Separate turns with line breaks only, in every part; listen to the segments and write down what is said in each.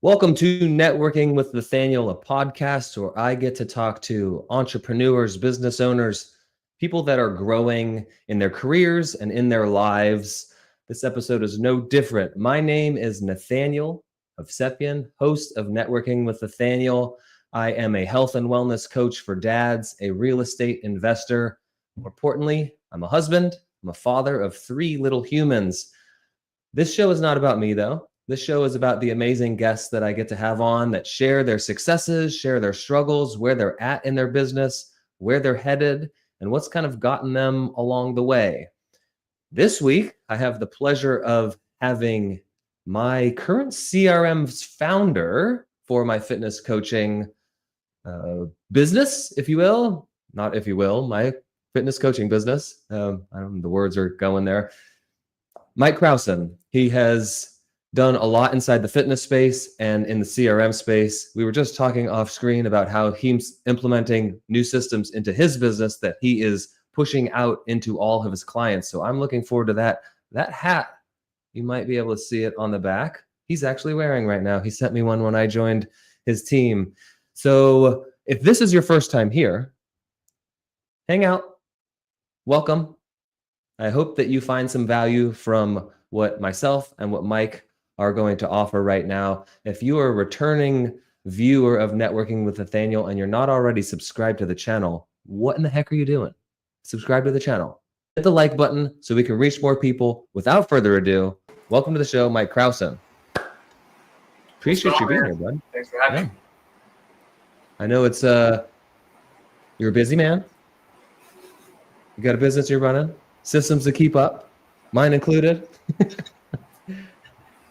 Welcome to Networking with Nathaniel, a podcast where I get to talk to entrepreneurs, business owners, people that are growing in their careers and in their lives. This episode is no different. My name is Nathaniel Hovsepian, host of Networking with Nathaniel. I am a health and wellness coach for dads, a real estate investor. More importantly, I'm a husband. I'm a father of 3 little humans. This show is not about me, though. This show is about the amazing guests that I get to have on that share their successes, share their struggles, where they're at in their business, where they're headed, and what's kind of gotten them along the way. This week, I have the pleasure of having my current CRM's founder for my fitness coaching business, if you will. Not if you will, my fitness coaching business. I don't know, the words are going there. Mike Crowson. He has done a lot inside the fitness space and in the CRM space. We were just talking off screen about how he's implementing new systems into his business that he is pushing out into all of his clients. So I'm looking forward to that. That hat, you might be able to see it on the back. He's actually wearing right now. He sent me one when I joined his team. So if this is your first time here, hang out. Welcome. I hope that you find some value from what myself and what Mike are going to offer right now. If you are a returning viewer of Networking with Nathaniel and you're not already subscribed to the channel, what in the heck are you doing? Subscribe to the channel. Hit the like button so we can reach more people. Without further ado, welcome to the show, Mike Crowson. Appreciate you being here, bud.
Thanks for having me.
I know it's you're a busy man. You got a business you're running. Systems to keep up, mine included.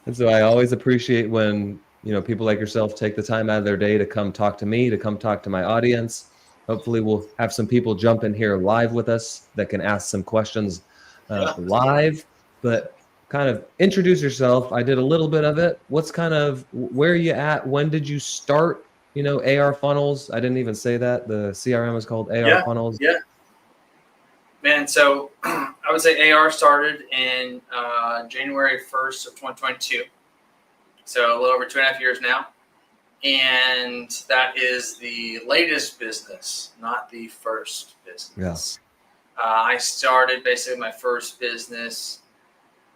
And so I always appreciate when, people like yourself take the time out of their day to come talk to me, to come talk to my audience. Hopefully we'll have some people jump in here live with us that can ask some questions live, but kind of introduce yourself. I did a little bit of it. Where are you at? When did you start, AR funnels? I didn't even say that. The CRM is called AR funnels.
Yeah. Man, so I would say AR started in January 1st of 2022. So a little over 2.5 years now. And that is the latest business, not the first business. Yeah. I started basically my first business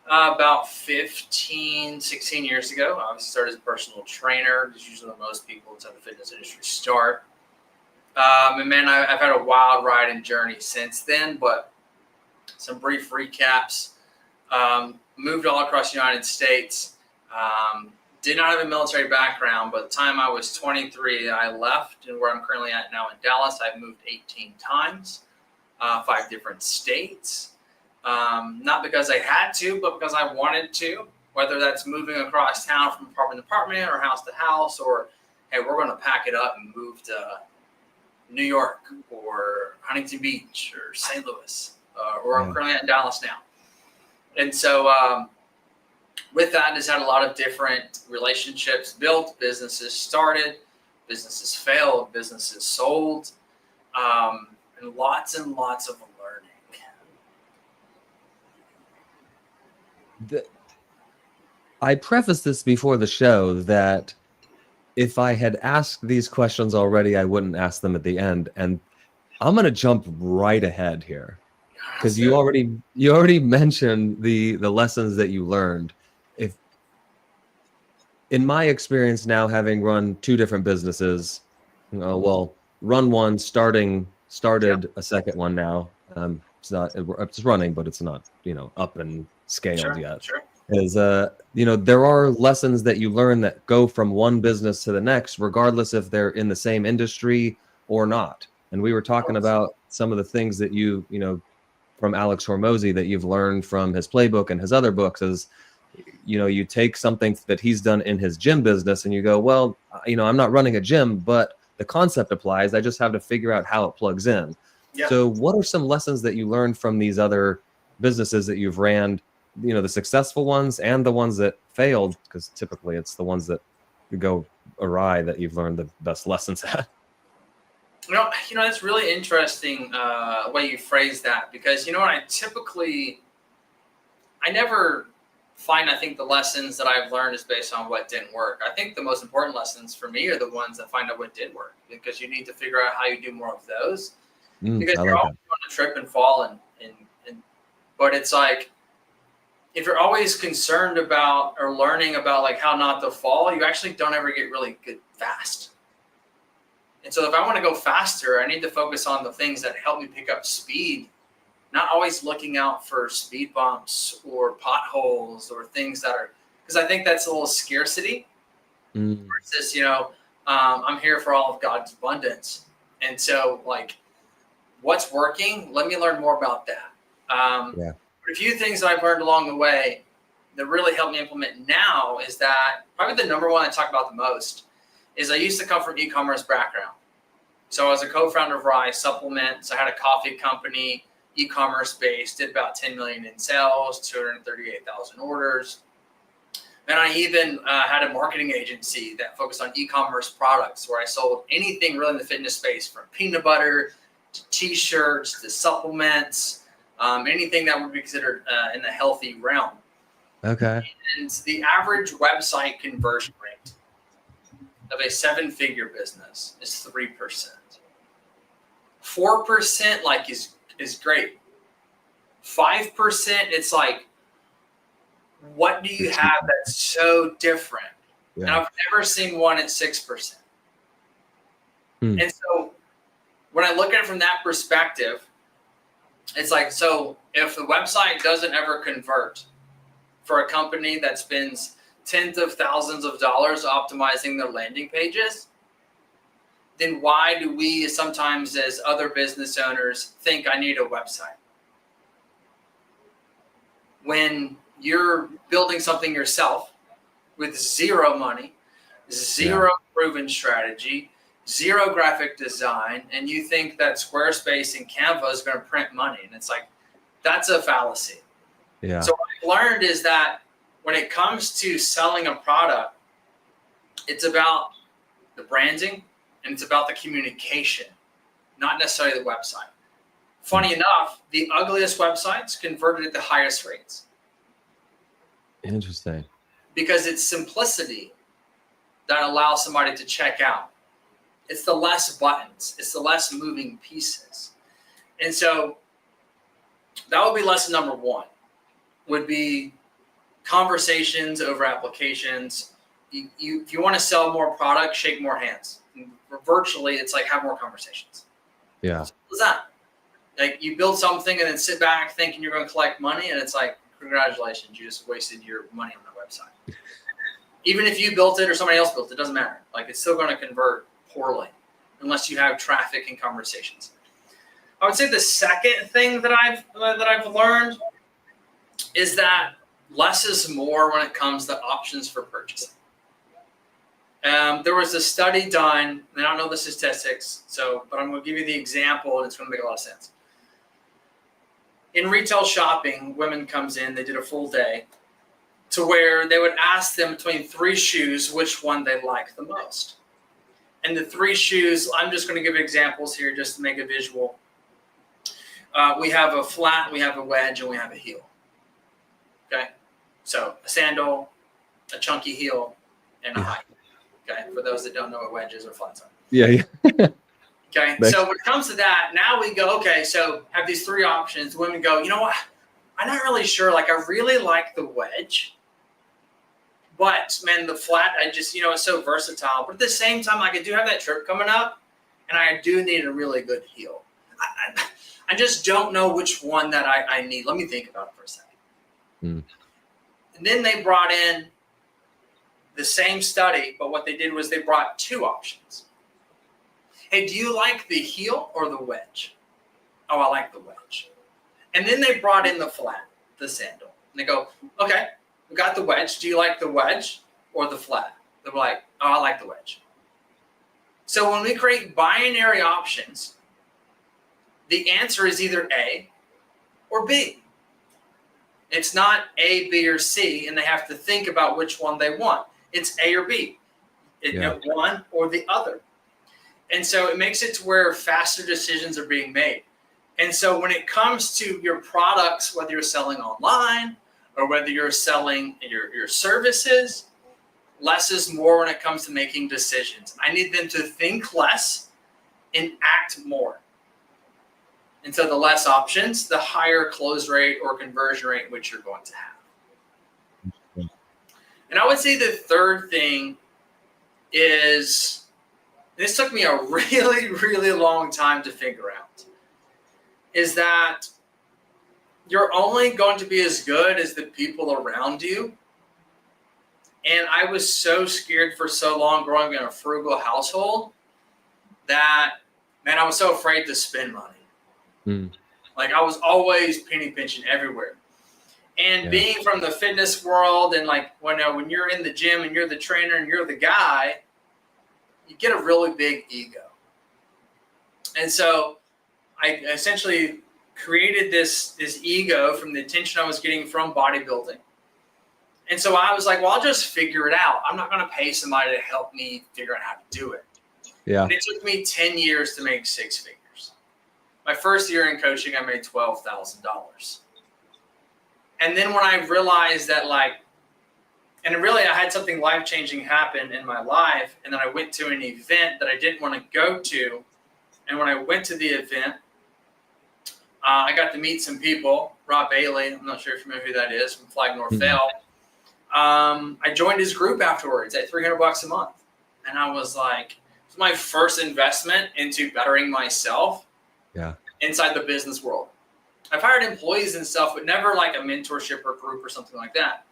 about 15, 16 years ago. I started as a personal trainer. That's usually where most people inside the fitness industry start. And man, I've had a wild ride and journey since then, but some brief recaps. Moved all across the United States. Did not have a military background, but the time I was 23, I left, and where I'm currently at now in Dallas, I've moved 18 times, 5 different states. Not because I had to, but because I wanted to, whether that's moving across town from apartment to apartment or house to house, or, hey, we're going to pack it up and move to New York or Huntington Beach or St. Louis, or I'm currently at Dallas now. And so with that, has had a lot of different relationships built, businesses started, businesses failed, businesses sold, and lots of learning.
I prefaced this before the show that if I had asked these questions already, I wouldn't ask them at the end. And I'm going to jump right ahead here because you already mentioned the lessons that you learned. If in my experience now, having run 2 different businesses, run one, started a second one now. It's running, but it's not, up and scaled yet.
Sure.
Is there are lessons that you learn that go from one business to the next, regardless if they're in the same industry or not. And we were talking about some of the things that you from Alex Hormozy that you've learned from his playbook and his other books is, you take something that he's done in his gym business and you go, well, I'm not running a gym, but the concept applies. I just have to figure out how it plugs in. Yeah. So what are some lessons that you learned from these other businesses that you've ran, the successful ones and the ones that failed? Because typically it's the ones that go awry that you've learned the best lessons at.
It's really interesting way you phrase that, because I never find, I think the lessons that I've learned is based on what didn't work. I think the most important lessons for me are the ones that find out what did work, because you need to figure out how you do more of those. Because
I
you're
like
always going to trip and fall, but it's like, if you're always concerned about or learning about like how not to fall, you actually don't ever get really good fast. And so if I want to go faster, I need to focus on the things that help me pick up speed, not always looking out for speed bumps or potholes or things that are, because I think that's a little scarcity versus, I'm here for all of God's abundance. And so like, what's working? Let me learn more about that. But a few things that I've learned along the way that really help me implement now is that probably the number one I talk about the most is I used to come from e-commerce background. So I was a co-founder of Rise Supplements. I had a coffee company, e-commerce based, did about 10 million in sales, 238,000 orders. And I even had a marketing agency that focused on e-commerce products where I sold anything really in the fitness space, from peanut butter to t-shirts to supplements, anything that would be considered in the healthy realm.
Okay.
And the average website conversion rate of a 7-figure business is 3%. 4% like is great. 5%, it's like, what do you have that's so different? Yeah. And I've never seen one at 6%. And so when I look at it from that perspective, it's like, so if the website doesn't ever convert for a company that spends tens of thousands of dollars optimizing their landing pages, then why do we sometimes as other business owners think I need a website? When you're building something yourself with zero money, zero proven strategy, zero graphic design, and you think that Squarespace and Canva is going to print money. And it's like, that's a fallacy. Yeah. So what I've learned is that when it comes to selling a product, it's about the branding and it's about the communication, not necessarily the website. Funny enough, the ugliest websites converted at the highest rates.
Interesting.
Because it's simplicity that allows somebody to check out. It's the less buttons. It's the less moving pieces. And so that would be lesson number one, would be conversations over applications. If you want to sell more product, shake more hands. Virtually, it's like have more conversations.
Yeah.
What's that? Like you build something and then sit back thinking you're going to collect money, and it's like, congratulations, you just wasted your money on the website. Even if you built it or somebody else built it, doesn't matter. Like it's still going to convert poorly unless you have traffic and conversations. I would say the second thing that I've learned is that less is more when it comes to options for purchasing. There was a study done, and I don't know the statistics, but I'm going to give you the example, and it's going to make a lot of sense. In retail shopping, women comes in, they did a full day, to where they would ask them between 3 shoes, which one they like the most. And the 3 shoes, I'm just going to give examples here just to make a visual. We have a flat, we have a wedge, and we have a heel. Okay? So a sandal, a chunky heel, and a high. Okay? For those that don't know what wedges or flats are.
Yeah.
Okay? So when it comes to that, now we go, okay, so have these 3 options. Women go, you know what? I'm not really sure. Like, I really like the wedge. But, man, the flat, I just, it's so versatile. But at the same time, like, I do have that trip coming up, and I do need a really good heel. I just don't know which one that I need. Let me think about it for a second. And then they brought in the same study, but what they did was they brought 2 options. Hey, do you like the heel or the wedge? Oh, I like the wedge. And then they brought in the flat, the sandal. And they go, okay, we got the wedge. Do you like the wedge or the flat? They're like, oh, I like the wedge. So when we create binary options, the answer is either A or B. It's not A, B, or C, and they have to think about which one they want. It's A or B. One or the other. And so it makes it to where faster decisions are being made. And so when it comes to your products, whether you're selling online or whether you're selling your services, less is more when it comes to making decisions. I need them to think less and act more. And so the less options, the higher close rate or conversion rate which you're going to have. And I would say the third thing is, this took me a really, really long time to figure out, is that you're only going to be as good as the people around you. And I was so scared for so long growing up in a frugal household that, man, I was so afraid to spend money. Like I was always penny pinching everywhere. And being from the fitness world, and like when you're in the gym and you're the trainer and you're the guy, you get a really big ego. And so I essentially created this ego from the attention I was getting from bodybuilding. And so I was like, well, I'll just figure it out. I'm not going to pay somebody to help me figure out how to do it.
Yeah.
And it took me 10 years to make 6 figures. My first year in coaching, I made $12,000. And then when I realized that, and really I had something life-changing happen in my life, and then I went to an event that I didn't want to go to. And when I went to the event, I got to meet some people. Rob Bailey, I'm not sure if you know who that is, from Flag North Vale. I joined his group afterwards at $300 a month. And I was like, it's my first investment into bettering myself inside the business world. I've hired employees and stuff, but never like a mentorship or group or something like that.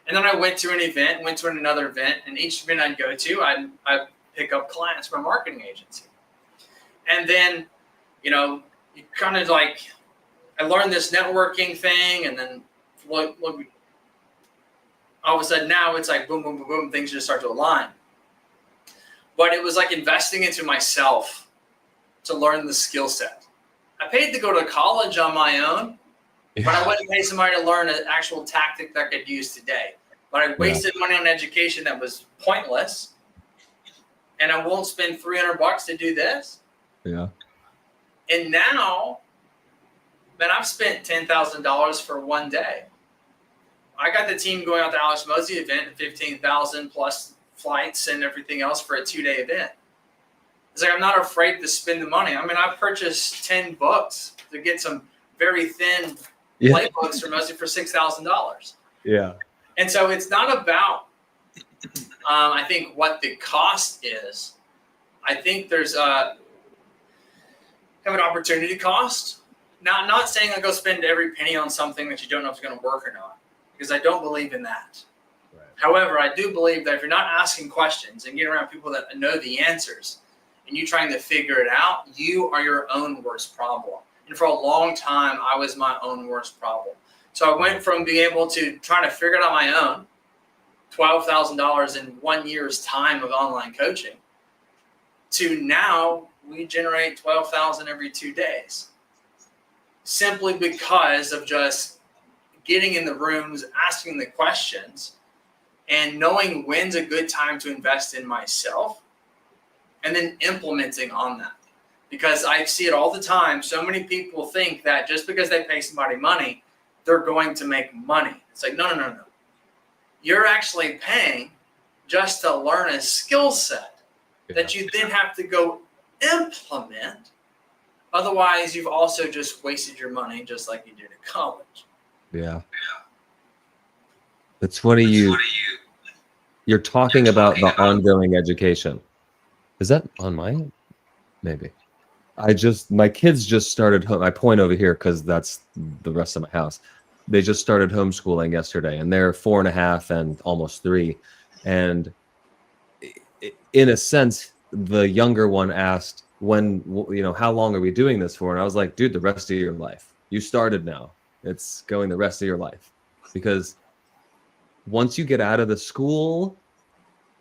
And then I went to an event, went to another event, and each event I'd go to, I'd pick up clients from a marketing agency. And then, you kind of like, I learned this networking thing, and then all of a sudden now it's like boom, boom, boom, boom, things just start to align. But it was like investing into myself to learn the skill set. I paid to go to college on my own, but I wouldn't pay somebody to learn an actual tactic that I could use today. But I wasted money on education that was pointless, and I won't spend $300 to do this.
Yeah.
And now, man, I've spent $10,000 for one day. I got the team going out to Alex Mosey event at $15,000 plus flights and everything else for a 2-day event. It's like, I'm not afraid to spend the money. I mean, I purchased 10 books to get some very thin playbooks from Mosey for $6,000. Yeah. And so it's not about, I think, what the cost is. I think there's have an opportunity cost. Now, I'm not saying I go spend every penny on something that you don't know if it's going to work or not, because I don't believe in that. Right. However, I do believe that if you're not asking questions and getting around people that know the answers, and you trying to figure it out, you are your own worst problem. And for a long time, I was my own worst problem. So I went from being able to trying to figure it out on my own, $12,000 in 1 year's time of online coaching, to now we generate $12,000 every 2 days. Simply because of just getting in the rooms, asking the questions, and knowing when's a good time to invest in myself, and then implementing on that. Because I see it all the time. So many people think that just because they pay somebody money, they're going to make money. It's like, no. You're actually paying just to learn a skill set that you then have to go implement. Otherwise, you've also just wasted your money just like you did at college. Yeah.
It's funny you're talking about the ongoing education. Is that on mine? Maybe. My kids just started home. I point over here because that's the rest of my house. They just started homeschooling yesterday, and they're 4.5 and almost 3. And in a sense, the younger one asked, how long are we doing this for? And I was like, dude, the rest of your life. You started now. It's going the rest of your life. Because once you get out of the school,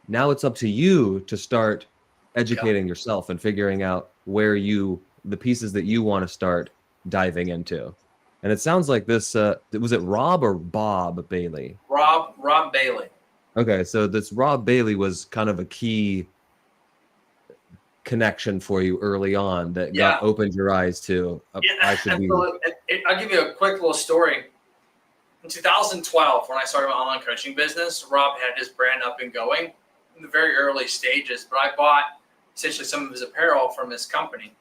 now it's up to you to start educating yourself and figuring out the pieces that you want to start diving into. And it sounds like this, was it Rob or Bob Bailey?
Rob Bailey.
Okay, so this Rob Bailey was kind of a key connection for you early on that opened your eyes to, I should be.
I'll give you a quick little story. In 2012, when I started my online coaching business, Rob had his brand up and going in the very early stages, but I bought essentially some of his apparel from his company.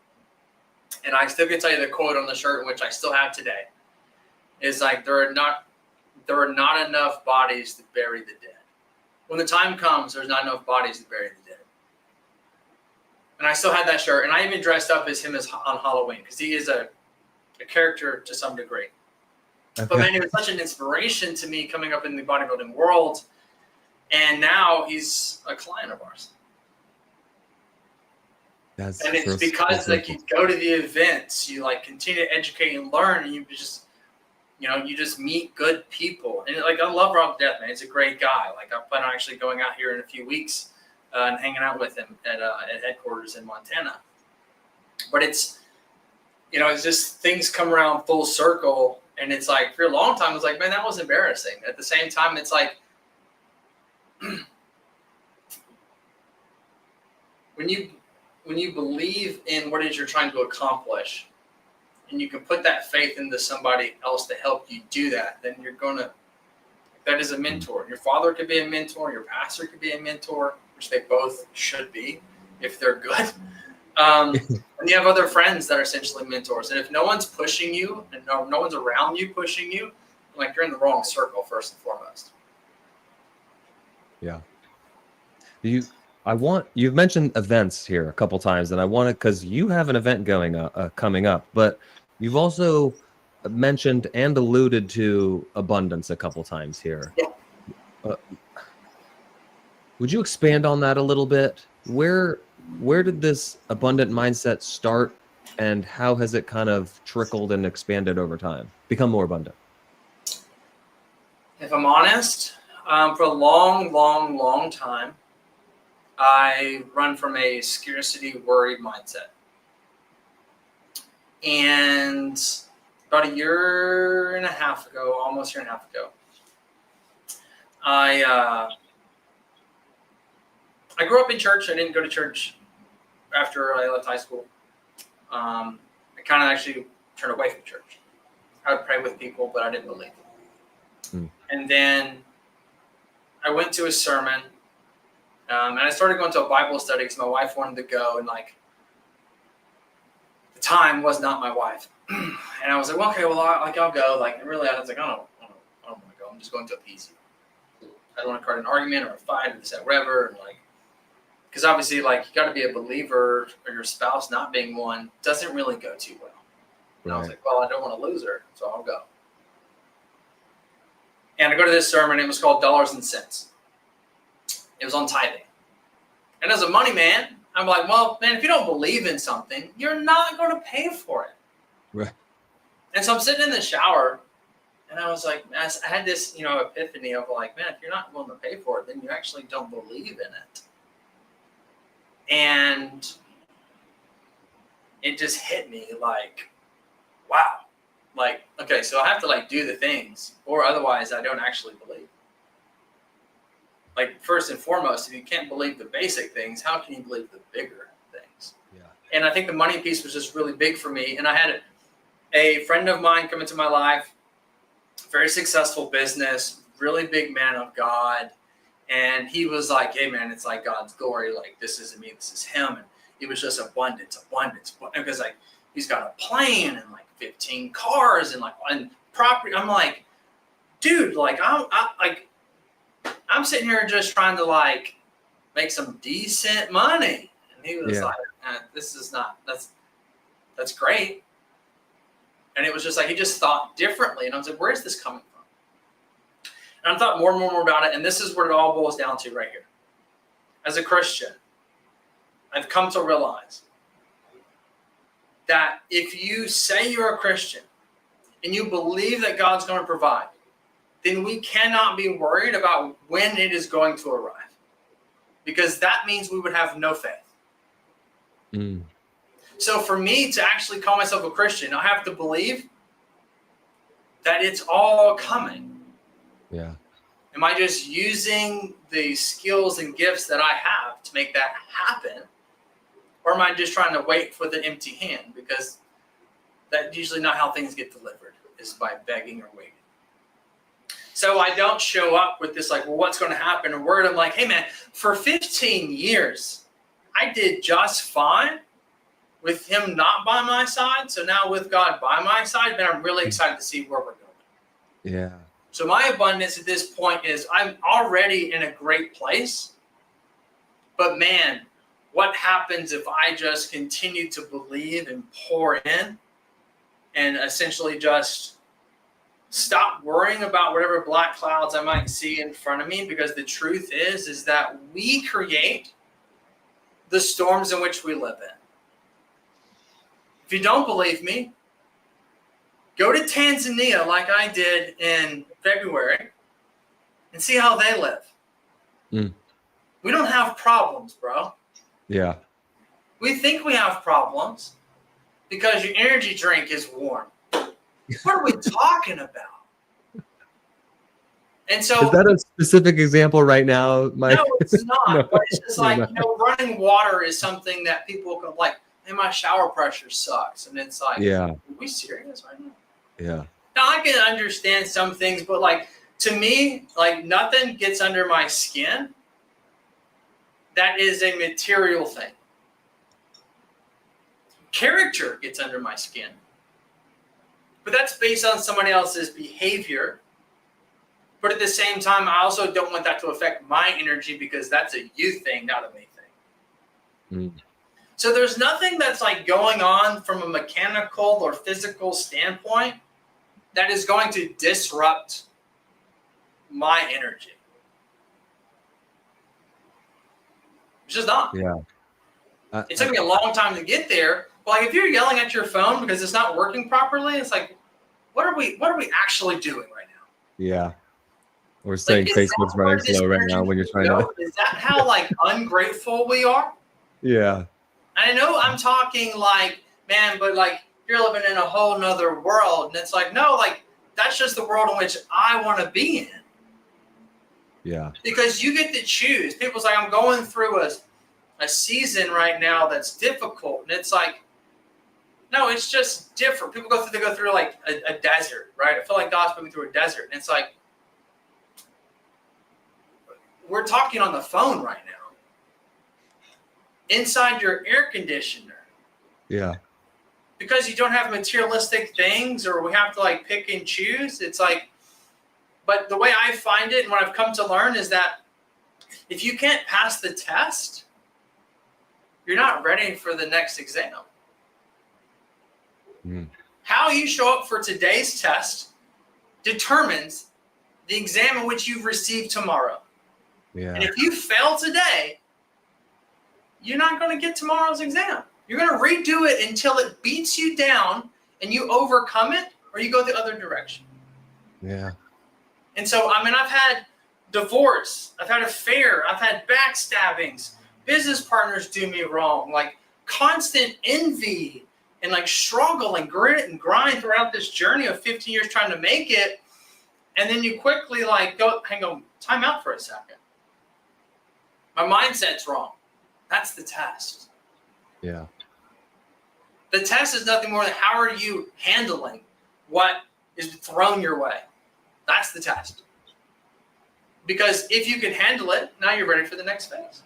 And I still can tell you the quote on the shirt, which I still have today, is like, there are not enough bodies to bury the dead. When the time comes, there's not enough bodies to bury the dead. And I still had that shirt, and I even dressed up as him on Halloween, because he is a character to some degree. Okay. But man, it was such an inspiration to me coming up in the bodybuilding world, and now he's a client of ours. And it's because like you go to the events, you like continue to educate and learn, and you just meet good people. And like, I love Rob to death, man. He's a great guy. Like, I plan on actually going out here in a few weeks and hanging out with him at headquarters in Montana. But it's, it's just things come around full circle. And it's like, for a long time, it's like, man, that was embarrassing. At the same time, it's like, when you believe in what it is you're trying to accomplish, and you can put that faith into somebody else to help you do that, then that is a mentor. Your father could be a mentor. Your pastor could be a mentor, which they both should be if they're good. And you have other friends that are essentially mentors. And if no one's pushing you and no one's around you pushing you, like, you're in the wrong circle first and foremost.
Yeah. You've mentioned events here a couple times, and I want to, because you have an event coming up, but you've also mentioned and alluded to abundance a couple times here.
Yeah.
Would you expand on that a little bit? Where did this abundant mindset start, and how has it kind of trickled and expanded over time, become more abundant?
If I'm honest, for a long, long, long time, I run from a scarcity, worried mindset. And about a year and a half ago, almost a year and a half ago, I grew up in church. I didn't go to church after I left high school. I kind of actually turned away from church. I would pray with people, but I didn't believe. And then I went to a sermon, and I started going to a Bible study because my wife wanted to go, and like, the time was not my wife. And I was like, well, okay, well, I'll go. Like, really, I was like, I don't want to go. I'm just going to appease you. I don't want to start an argument or a fight or this, that, whatever. And like, because obviously, like, you got to be a believer, or your spouse not being one doesn't really go too well. And I was like, well, I don't want to lose her, so I'll go. And I go to this sermon. It was called Dollars and Cents. It was on tithing. And as a money man, I'm like, well, man, if you don't believe in something, you're not going to pay for it.
Right.
And so I'm sitting in the shower, and I was like, I had this, epiphany of like, man, if you're not willing to pay for it, then you actually don't believe in it. And it just hit me like, wow. Like, okay, so I have to like do the things, or otherwise I don't actually believe. Like, first and foremost, if you can't believe the basic things, how can you believe the bigger things? Yeah. And I think the money piece was just really big for me. And I had a friend of mine come into my life, very successful business, really big man of God. And he was like, hey, man, it's like God's glory. Like, this isn't me, this is him. And it was just abundance. Because like, he's got a plane and like 15 cars and property. I'm like, dude, like, I'm sitting here just trying to like make some decent money. And he was like, this is not, that's great. And it was just like, he just thought differently. And I was like, where's this coming from? And I thought more and more about it. And this is what it all boils down to right here. As a Christian, I've come to realize that if you say you're a Christian and you believe that God's going to provide, then we cannot be worried about when it is going to arrive, because that means we would have no faith. So for me to actually call myself a Christian, I have to believe that it's all coming.
Yeah.
Am I just using the skills and gifts that I have to make that happen? Or am I just trying to wait for the empty hand? Because that's usually not how things get delivered, is by begging or waiting. So I don't show up with this like, well, what's going to happen? Or word. I'm like, hey man, for 15 years, I did just fine with him not by my side. So now with God by my side, man, I'm really excited to see where we're going.
Yeah.
So my abundance at this point is I'm already in a great place. But man, what happens if I just continue to believe and pour in and essentially just stop worrying about whatever black clouds I might see in front of me? Because the truth is that we create the storms in which we live in. If you don't believe me, go to Tanzania like I did in February and see how they live.
Mm. We
don't have problems, bro.
Yeah.
We think we have problems because your energy drink is warm. What are we talking about? And so,
is that a specific example right now, Mike?
No, it's not.
No,
but it's just like, running water is something that people can like, hey, my shower pressure sucks. And it's like,
yeah.
Are we serious right now?
Yeah.
Now I can understand some things, but like to me, like nothing gets under my skin that is a material thing. Character gets under my skin. But that's based on somebody else's behavior. But at the same time, I also don't want that to affect my energy because that's a you thing, not a me thing. Mm. So there's nothing that's like going on from a mechanical or physical standpoint that is going to disrupt my energy. It's just not.
Yeah.
It took me a long time to get there. But like if you're yelling at your phone because it's not working properly, it's like, what are we actually doing right now?
Yeah. We're saying like, Facebook's running slow right now when you're trying to.
Is that how like ungrateful we are?
Yeah.
I know I'm talking like, man, but like you're living in a whole nother world. And it's like, no, like that's just the world in which I want to be in.
Yeah.
Because you get to choose. People's like, I'm going through a season right now that's difficult. And it's like, no, it's just different. People they go through like a desert, right? I feel like God's put me through a desert. And it's like, we're talking on the phone right now. Inside your air conditioner.
Yeah.
Because you don't have materialistic things or we have to like pick and choose. It's like, but the way I find it and what I've come to learn is that if you can't pass the test, you're not ready for the next exam. Mm. How you show up for today's test determines the exam in which you receive tomorrow. Yeah. And if you fail today, you're not going to get tomorrow's exam. You're going to redo it until it beats you down and you overcome it or you go the other direction.
Yeah.
And so, I mean, I've had divorce, I've had affair, I've had backstabbings, business partners do me wrong, like constant envy and like struggle and grit and grind throughout this journey of 15 years trying to make it. And then you quickly like go, hang on, time out for a second. My mindset's wrong. That's the test.
Yeah.
The test is nothing more than how are you handling what is thrown your way. That's the test. Because if you can handle it, now you're ready for the next phase.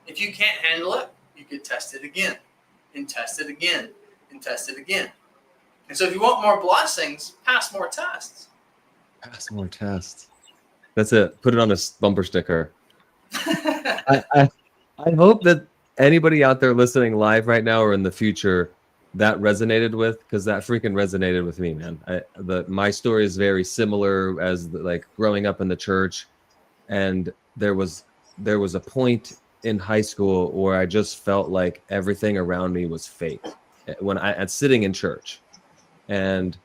If you can't handle it, you get tested again and test it again and test it again. And so if you want more blessings, pass more tests.
Pass more tests. That's it. Put it on a bumper sticker. I hope that anybody out there listening live right now or in the future that resonated with, because that freaking resonated with me, man. My story is very similar as like growing up in the church, and there was a point in high school where I just felt like everything around me was fake when I'm sitting in church, and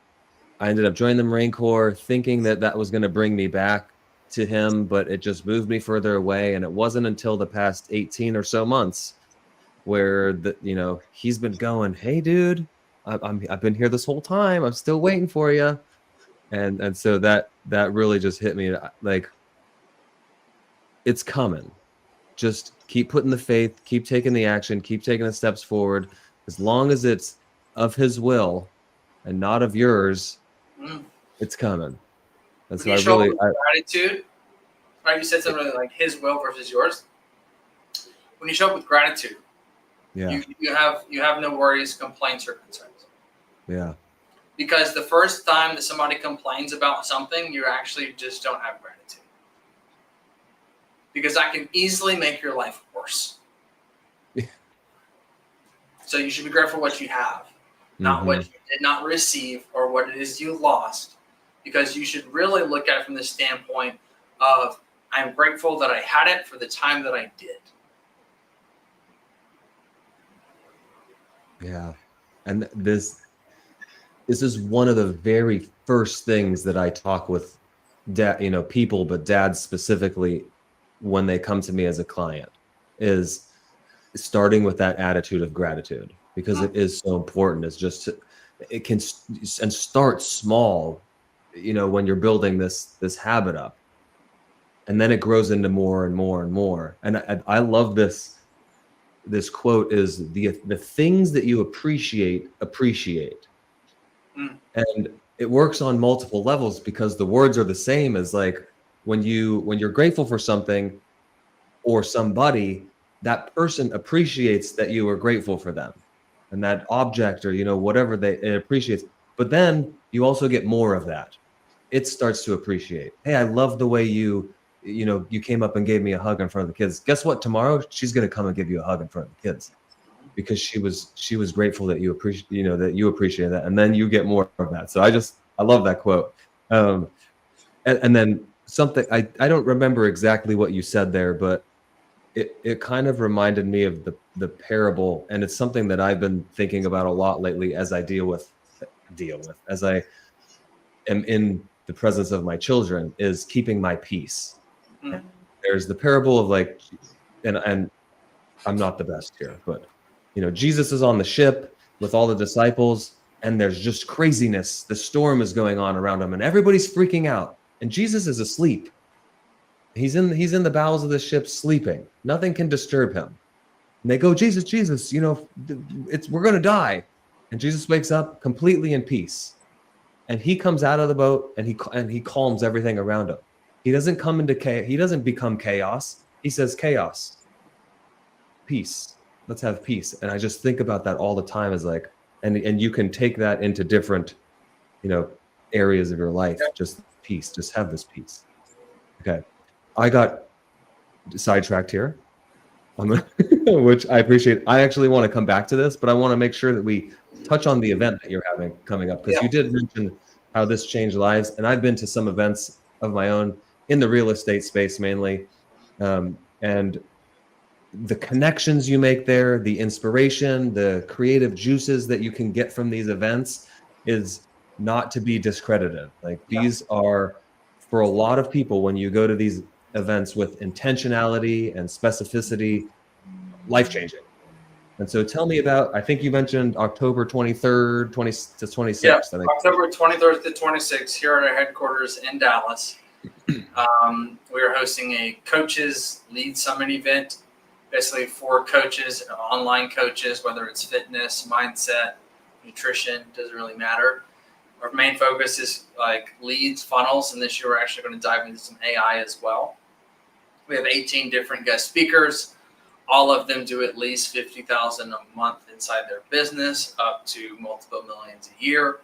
I ended up joining the Marine Corps thinking that was going to bring me back to him, but it just moved me further away. And it wasn't until the past 18 or so months where he's been going, hey dude, I've been here this whole time. I'm still waiting for you. And so that really just hit me. Like, it's coming. Just keep putting the faith, keep taking the action, keep taking the steps forward. As long as it's of his will and not of yours, it's coming. That's
When
what
you
I
show up
really,
with gratitude, right? You said something like his will versus yours. When you show up with gratitude,
yeah,
you have no worries, complaints, or concerns.
yeah,
Because the first time that somebody complains about something, you actually just don't have gratitude. Because I can easily make your life worse. So you should be grateful for what you have, not what you did not receive or what it is you lost. Because you should really look at it from the standpoint of, I'm grateful that I had it for the time that I did.
yeah. And this is one of the very first things that I talk with dad, people, but dads specifically, when they come to me as a client, is starting with that attitude of gratitude, because it is so important. It's just, it can, and start small, when you're building this habit up, and then it grows into more and more and more. And I love this quote is the things that you appreciate.
Mm.
And it works on multiple levels, because the words are the same as, like, when you're grateful for something or somebody, that person appreciates that you are grateful for them, and that object, or whatever it appreciates. But then you also get more of that. It starts to appreciate, hey, I love the way you came up and gave me a hug in front of the kids. Guess what? Tomorrow she's going to come and give you a hug in front of the kids, because she was grateful that you appreciate that, and then you get more of that. So I love that quote. And then something, I don't remember exactly what you said there, but it kind of reminded me of the parable, and it's something that I've been thinking about a lot lately as I deal with as I am in the presence of my children, is keeping my peace.
Mm.
There's the parable of, like, and I'm not the best here, but Jesus is on the ship with all the disciples, and there's just craziness. The storm is going on around him, and everybody's freaking out, and Jesus is asleep. He's in the bowels of the ship, sleeping. Nothing can disturb him. And they go, Jesus, Jesus, we're going to die. And Jesus wakes up completely in peace. And he comes out of the boat, and he calms everything around him. He doesn't come into chaos. He doesn't become chaos. He says, chaos, peace. Let's have peace. And I just think about that all the time, as, like, and you can take that into different, areas of your life. Just peace. Just have this peace. Okay. I got sidetracked here, which I appreciate. I actually want to come back to this, but I want to make sure that we touch on the event that you're having coming up, because
Yeah.
you did mention how this changed lives, and I've been to some events of my own in the real estate space mainly, and the connections you make there, the inspiration, the creative juices that you can get from these events is not to be discredited. Like, these are, for a lot of people, when you go to these events with intentionality and specificity, life-changing. And so tell me about, I think you mentioned October 23rd, 20 to 26th,
Yeah,
I think.
October 23rd to 26th here at our headquarters in Dallas. We are hosting a coaches lead summit event, basically for coaches, online coaches, whether it's fitness, mindset, nutrition, doesn't really matter. Our main focus is like leads, funnels, and this year we're actually going to dive into some AI as well. We have 18 different guest speakers. All of them do at least $50,000 a month inside their business, up to multiple millions a year.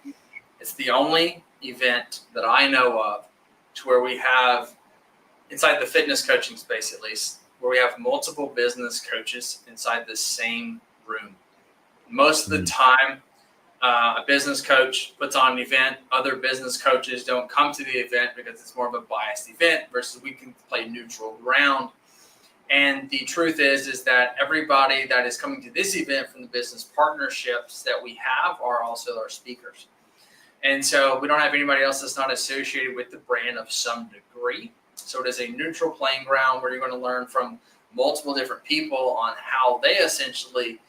It's the only event that I know of to where we have, inside the fitness coaching space at least, where we have multiple business coaches inside the same room. Most of the time, a business coach puts on an event. Other business coaches don't come to the event because it's more of a biased event, versus we can play neutral ground. And the truth is that everybody that is coming to this event from the business partnerships that we have are also our speakers. And so we don't have anybody else that's not associated with the brand of some degree. So it is a neutral playing ground where you're going to learn from multiple different people on how they essentially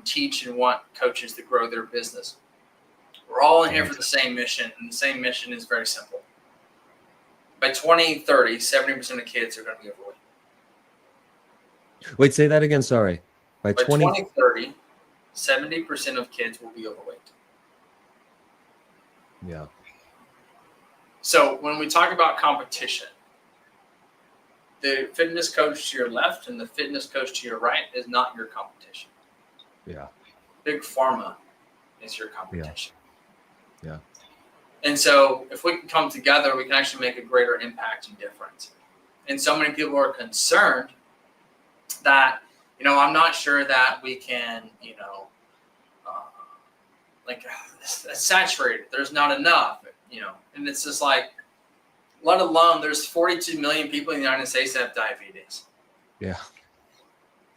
teach and want coaches to grow their business. We're all in here for the same mission, and the same mission is very simple. By 2030, 70% of kids are going to be overweight.
Wait, say that again. Sorry.
By 2030, 70% of kids will be overweight.
Yeah.
So when we talk about competition, the fitness coach to your left and the fitness coach to your right is not your competition.
Yeah.
Big pharma is your competition.
Yeah.
And so if we can come together, we can actually make a greater impact and difference. And so many people are concerned that, I'm not sure that we can, it's saturated. There's not enough, and it's just like, let alone there's 42 million people in the United States that have diabetes.
Yeah.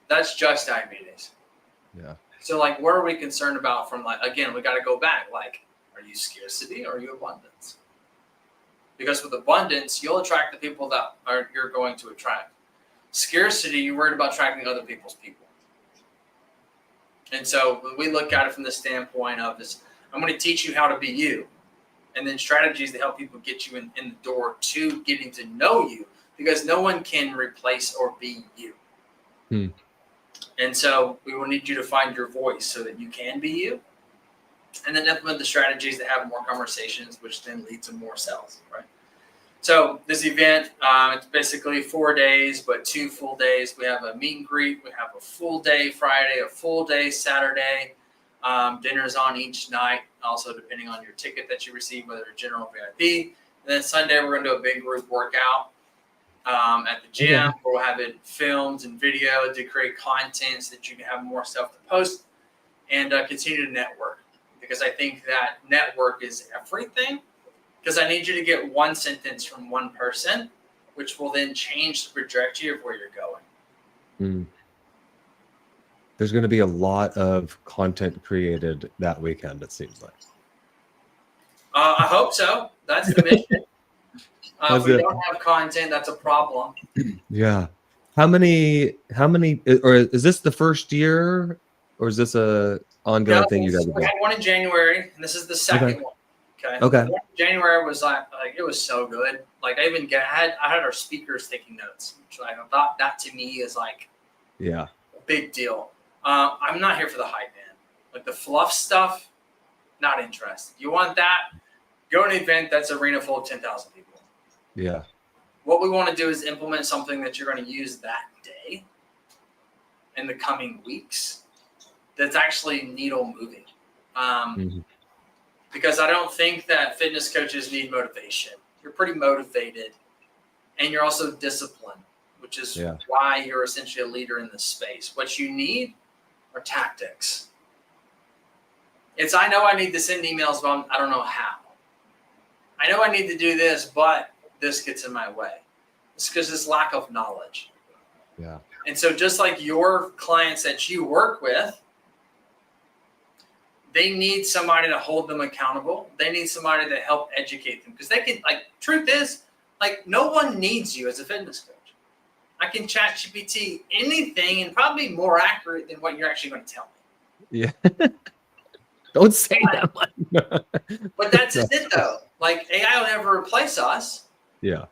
That's just diabetes.
Yeah.
So like, what are we concerned about from again, we got to go back. Like, are you scarcity or are you abundance? Because with abundance, you'll attract the people that you're going to attract. Scarcity, you're worried about attracting other people's people. And so when we look at it from the standpoint of this, I'm going to teach you how to be you. And then strategies to help people get you in the door to getting to know you, because no one can replace or be you. And so we will need you to find your voice so that you can be you, and then implement the strategies to have more conversations, which then lead to more sales, right? So this event, it's basically 4 days, but 2 full days. We have a meet and greet. We have a full day Friday, a full day Saturday. Dinners on each night, also depending on your ticket that you receive, whether it's general or VIP. And then Sunday, we're going to do a big group workout at the gym. We'll have it filmed and video to create content so that you can have more stuff to post and continue to network. Because I think that network is everything. Because I need you to get one sentence from one person, which will then change the trajectory of where you're going.
There's going to be a lot of content created that weekend, it seems like.
I hope so. That's the mission. If we don't have content, that's a problem.
Yeah. How many, or is this the first year, or is this a ongoing thing you guys are doing?
We had one in January, and this is the second one.
Okay.
January was like it was so good. Like I had our speakers taking notes. Which I thought that to me is like a big deal. I'm not here for the hype, man. Like the fluff stuff, not interested. You want that? Go to an event that's arena full of 10,000 people.
Yeah.
What we want to do is implement something that you're going to use that day in the coming weeks that's actually needle moving. Because I don't think that fitness coaches need motivation. You're pretty motivated, and you're also disciplined, which is why you're essentially a leader in this space. What you need are tactics. I know I need to send emails, but I don't know how. I know I need to do this, but this gets in my way. It's because it's lack of knowledge.
Yeah.
And so just like your clients that you work with, they need somebody to hold them accountable. They need somebody to help educate them, because they can, truth is, no one needs you as a fitness coach. I can chat GPT anything and probably more accurate than what you're actually going to tell me.
Yeah. Don't say that one.
But that's it though. AI will never replace us.
Yeah.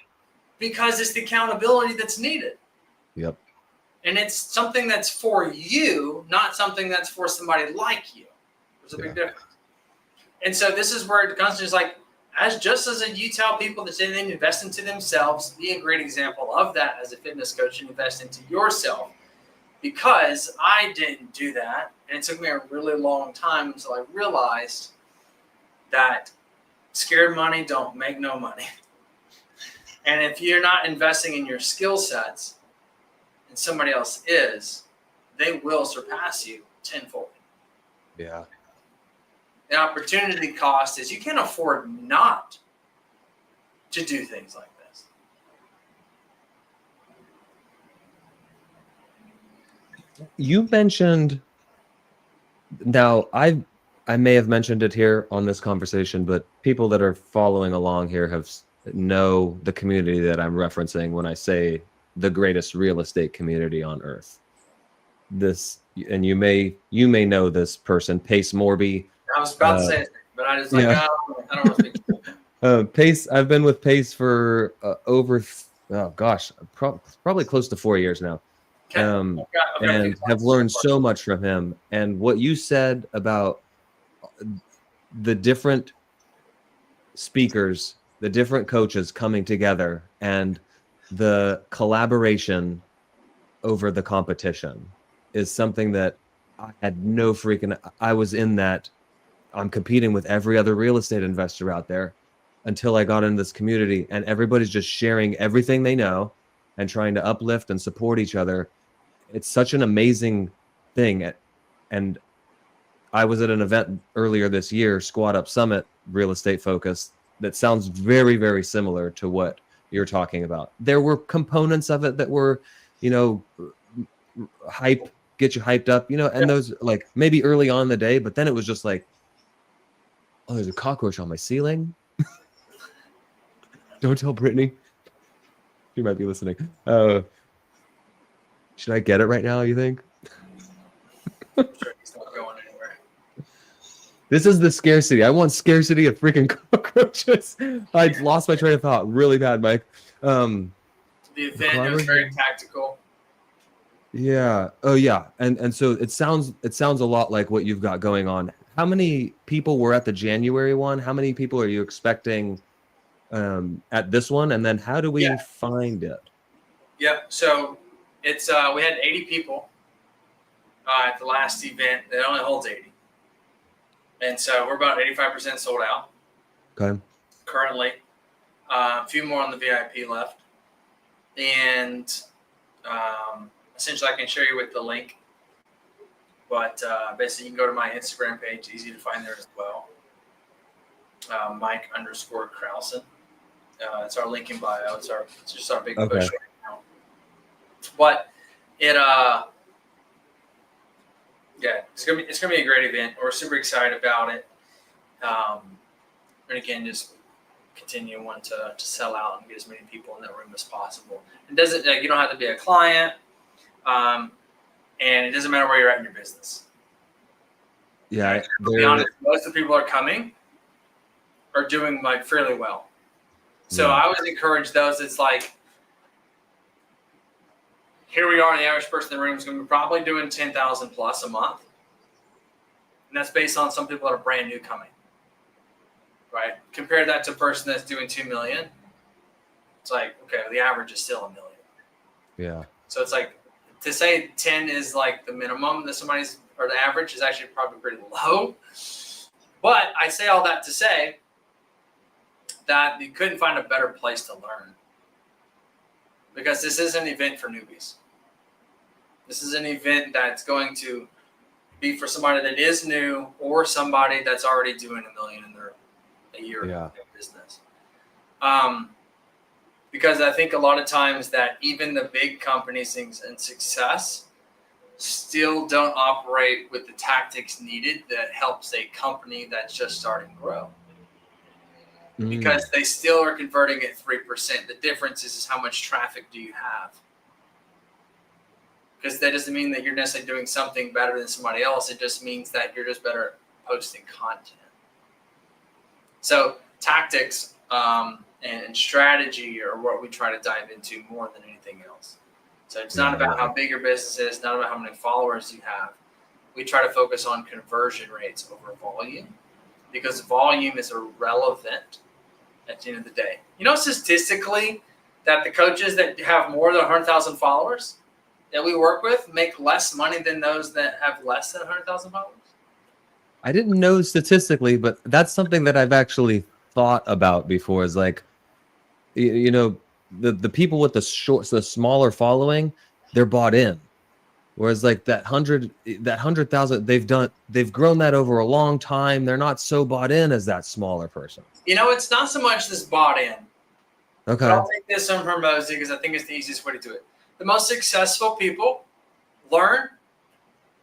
Because it's the accountability that's needed.
Yep.
And it's something that's for you, not something that's for somebody like you. There's a big difference. And so this is where it comes to as you tell people that they need to invest into themselves, be a great example of that as a fitness coach, and invest into yourself. Because I didn't do that, and it took me a really long time until I realized that scared money don't make no money. And if you're not investing in your skill sets, and somebody else is, they will surpass you tenfold.
Yeah.
The opportunity cost is you can't afford not to do things like this.
You mentioned, now I may have mentioned it here on this conversation, but people that are following along here know the community that I'm referencing when I say the greatest real estate community on earth. This, and you may know this person, Pace Morby.
I was about to say it, but I just I don't want to speak to it.
Pace, I've been with Pace for probably close to 4 years now.
Okay.
And have learned so much from him. And what you said about the different speakers the different coaches coming together and the collaboration over the competition is something that I had no freaking, I was in that. I'm competing with every other real estate investor out there until I got into this community, and everybody's just sharing everything they know and trying to uplift and support each other. It's such an amazing thing. And I was at an event earlier this year, Squad Up Summit, real estate focused, that sounds very, very similar to what you're talking about. There were components of it that were, you know, hype, get you hyped up, you know, and those like maybe early on in the day, but then it was just like, oh, there's a cockroach on my ceiling. Don't tell Brittany. She might be listening. Should I get it right now, you think?
Sure, he's not going anywhere.
This is the scarcity. I want scarcity of freaking cockroaches. I lost my train of thought really bad, Mike.
The event was very tactical.
Yeah. Oh, yeah. And so it sounds a lot like what you've got going on. How many people were at the January one? How many people are you expecting at this one? And then how do we find it?
Yep. So it's we had 80 people at the last event. It only holds 80. And so we're about 85% sold out.
Okay.
Currently. A few more on the VIP left. And essentially I can share you with the link. But basically you can go to my Instagram page. Easy to find there as well. Mike_Crowson. It's our link in bio. It's just our big push right now. But it's gonna be a great event. We're super excited about it. And again, just continue wanting to sell out and get as many people in that room as possible. It doesn't you don't have to be a client, and it doesn't matter where you're at in your business.
Yeah,
to be honest, most of the people that are coming are doing like fairly well. So I always encourage those. It's like, here we are, and the average person in the room is going to be probably doing 10,000 plus a month, and that's based on some people that are brand new coming. Right? Compare that to a person that's doing 2 million. It's like, okay, the average is still 1 million.
Yeah.
So it's like, to say 10 is like the minimum that somebody's, or the average is actually probably pretty low. But I say all that to say that you couldn't find a better place to learn, because this is an event for newbies. This is an event that's going to be for somebody that is new or somebody that's already doing 1 million in a year in their business. Because I think a lot of times that even the big companies and success still don't operate with the tactics needed that helps a company that's just starting to grow. Because they still are converting at 3%. The difference is how much traffic do you have? Because that doesn't mean that you're necessarily doing something better than somebody else. It just means that you're just better at posting content. So tactics and strategy are what we try to dive into more than anything else. So it's not about how big your business is, not about how many followers you have. We try to focus on conversion rates over volume, because volume is irrelevant at the end of the day. You know, statistically, that the coaches that have more than 100,000 followers that we work with make less money than those that have less than 100,000 followers.
I didn't know statistically, but that's something that I've actually thought about before. Is like, you know, the people with the smaller following, they're bought in. Whereas like that 100,000, they've grown that over a long time. They're not so bought in as that smaller person.
You know, it's not so much this bought in.
Okay.
But I'll take this on Hermosa because I think it's the easiest way to do it. The most successful people learn,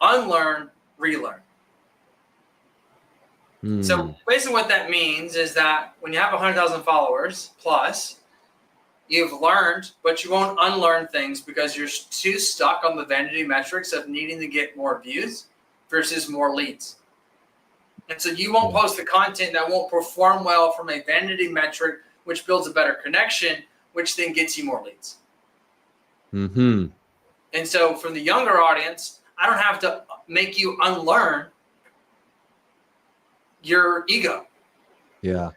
unlearn, relearn. So basically what that means is that when you have 100,000 followers plus, you've learned, but you won't unlearn things because you're too stuck on the vanity metrics of needing to get more views versus more leads. And so you won't post the content that won't perform well from a vanity metric, which builds a better connection, which then gets you more leads. And so from the younger audience, I don't have to make you unlearn your ego.
Yeah.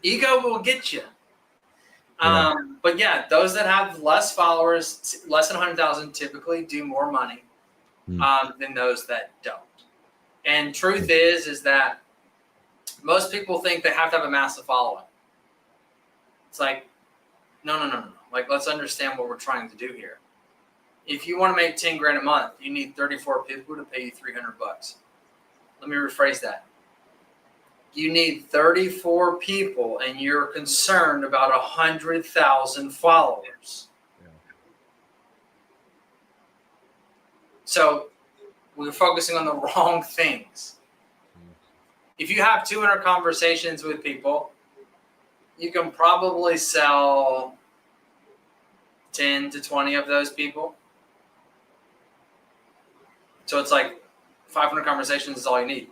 Ego will get you.
Yeah.
But yeah, those that have less followers, less than 100,000, typically do more money than those that don't. And truth is that most people think they have to have a massive following. It's like, no. Like, let's understand what we're trying to do here. If you want to make 10 grand a month, you need 34 people to pay you $300. Let me rephrase that. You need 34 people, and you're concerned about 100,000 followers.
Yeah.
So we're focusing on the wrong things. If you have 200 conversations with people, you can probably sell 10 to 20 of those people. So it's like 500 conversations is all you need,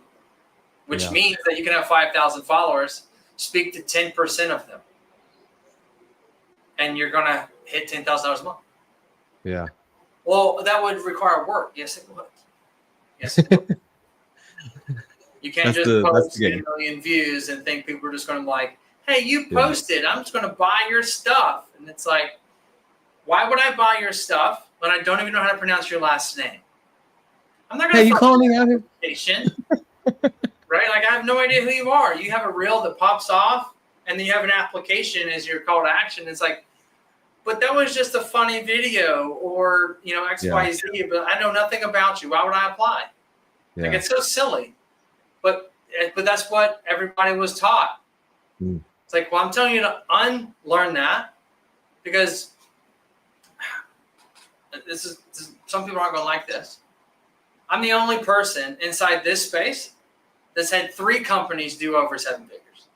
which means that you can have 5,000 followers, speak to 10% of them, and you're going to hit $10,000 a month.
Yeah.
Well, that would require work. Yes, it would. Yes, it would. You can't just post 10 million views and think people are just going to be like, hey, you posted, I'm just going to buy your stuff. And it's like, why would I buy your stuff when I don't even know how to pronounce your last name? I'm not going to.
Hey, you calling me out here?
Right? Like, I have no idea who you are. You have a reel that pops off, and then you have an application as your call to action. It's like, but that was just a funny video, or X, Y, Z. But I know nothing about you. Why would I apply?
Yeah.
Like, it's so silly. But that's what everybody was taught. It's like, well, I'm telling you to unlearn that, because some people aren't going to like this. I'm the only person inside this space that's had 3 companies do over 7 figures.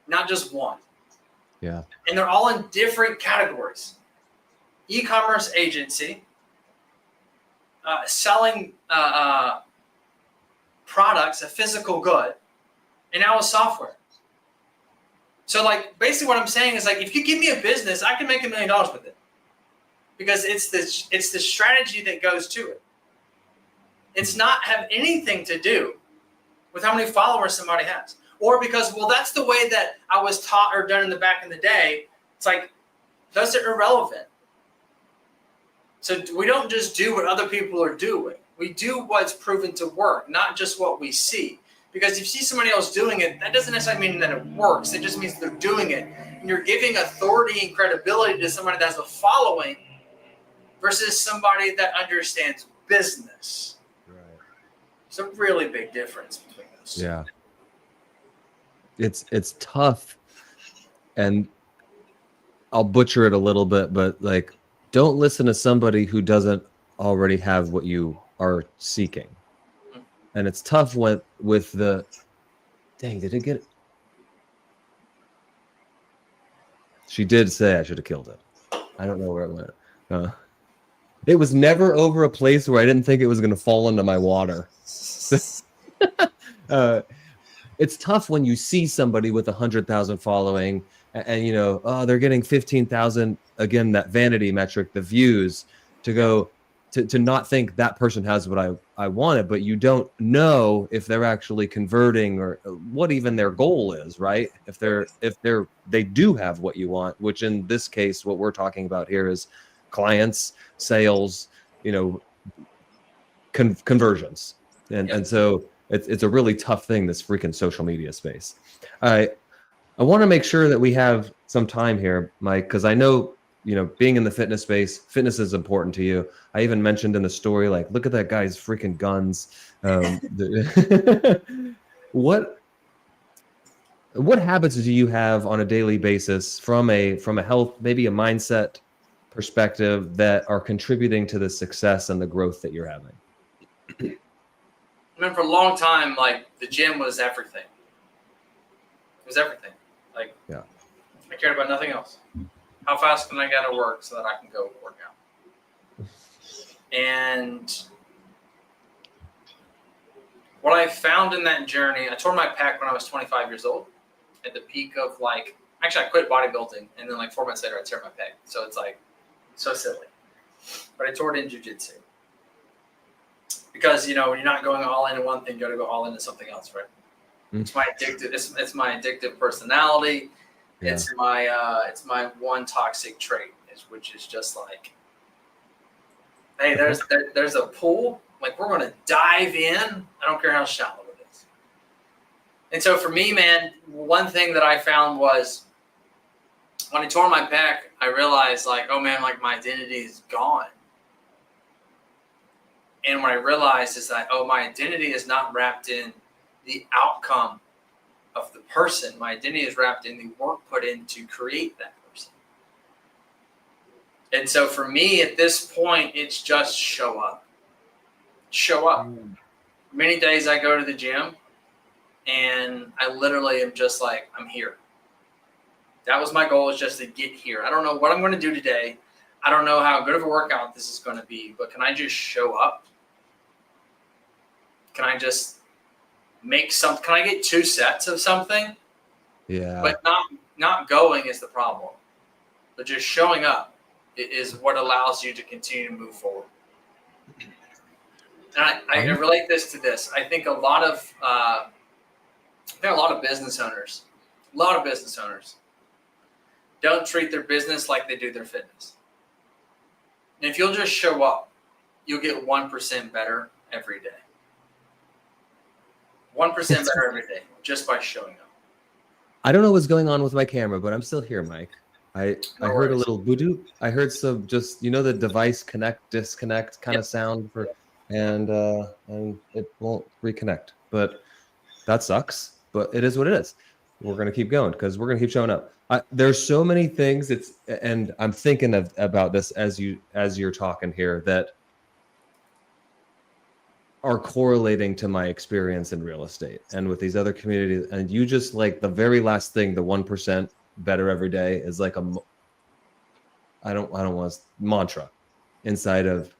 Not just one.
Yeah.
And they're all in different categories. E-commerce agency, selling products, a physical good, and now a software. So, like, basically what I'm saying is, like, if you give me a business, I can make $1 million with it, because it's the strategy that goes to it. It's not have anything to do with how many followers somebody has, or because, well, that's the way that I was taught or done in the back in the day. It's like, those are irrelevant. So we don't just do what other people are doing. We do what's proven to work, not just what we see. Because if you see somebody else doing it, that doesn't necessarily mean that it works. It just means they're doing it. And you're giving authority and credibility to somebody that has a following versus somebody that understands business.
Right.
It's a really big difference between those.
Yeah. It's tough, and I'll butcher it a little bit, but like, don't listen to somebody who doesn't already have what you are seeking. And it's tough with the, dang, did it get it? She did say I should have killed it. I don't know where it went. It was never over a place where I didn't think it was going to fall into my water. It's tough when you see somebody with 100,000 following and oh, they're getting 15,000, again, that vanity metric, the views, to go to not think that person has what I wanted, but you don't know if they're actually converting or what even their goal is, right? If they do have what you want, which in this case, what we're talking about here is clients, sales, conversions. And so it's a really tough thing, this freaking social media space. I want to make sure that we have some time here, Mike, because I know, being in the fitness space, fitness is important to you. I even mentioned in the story, like, look at that guy's freaking guns. What habits do you have on a daily basis from a health, maybe a mindset perspective, that are contributing to the success and the growth that you're having?
I mean, for a long time, like, the gym was everything. It was everything. Like, I cared about nothing else. How fast can I get to work so that I can go work out? And what I found in that journey, I tore my pec when I was 25 years old, at the peak of, like, actually I quit bodybuilding, and then like 4 months later I tear my pec. So it's like so silly. But I tore it in jiu-jitsu. Because, when you're not going all into one thing, you got to go all into something else, right? It's my addictive. It's my addictive personality.
Yeah.
It's my one toxic trait, which is just like, hey, there's a pool. Like, we're gonna dive in. I don't care how shallow it is. And so for me, man, one thing that I found was when I tore my pec, I realized like, oh man, like my identity is gone. And what I realized is that, oh, my identity is not wrapped in the outcome of the person. My identity is wrapped in the work put in to create that person. And so for me at this point, it's just show up. Show up. Many days I go to the gym and I literally am just like, I'm here. That was my goal, is just to get here. I don't know what I'm going to do today. I don't know how good of a workout this is going to be, but can I just show up? Can I just make something? Can I get 2 sets of something?
Yeah.
But not going is the problem. But just showing up is what allows you to continue to move forward. And I relate this to this. I think a lot of business owners, don't treat their business like they do their fitness. And if you'll just show up, you'll get 1% better every day. 1% better every day just by showing up.
I don't know what's going on with my camera, but I'm still here, Mike. I heard a
worries.
little voodoo. I heard some just, the device connect, disconnect kind of sound and it won't reconnect. But that sucks. But it is what it is. We're gonna keep going because we're gonna keep showing up. There's so many things. And I'm thinking about this as you're talking here that are correlating to my experience in real estate and with these other communities. And you just like the very last thing, the 1% better every day is like I don't want to mantra inside of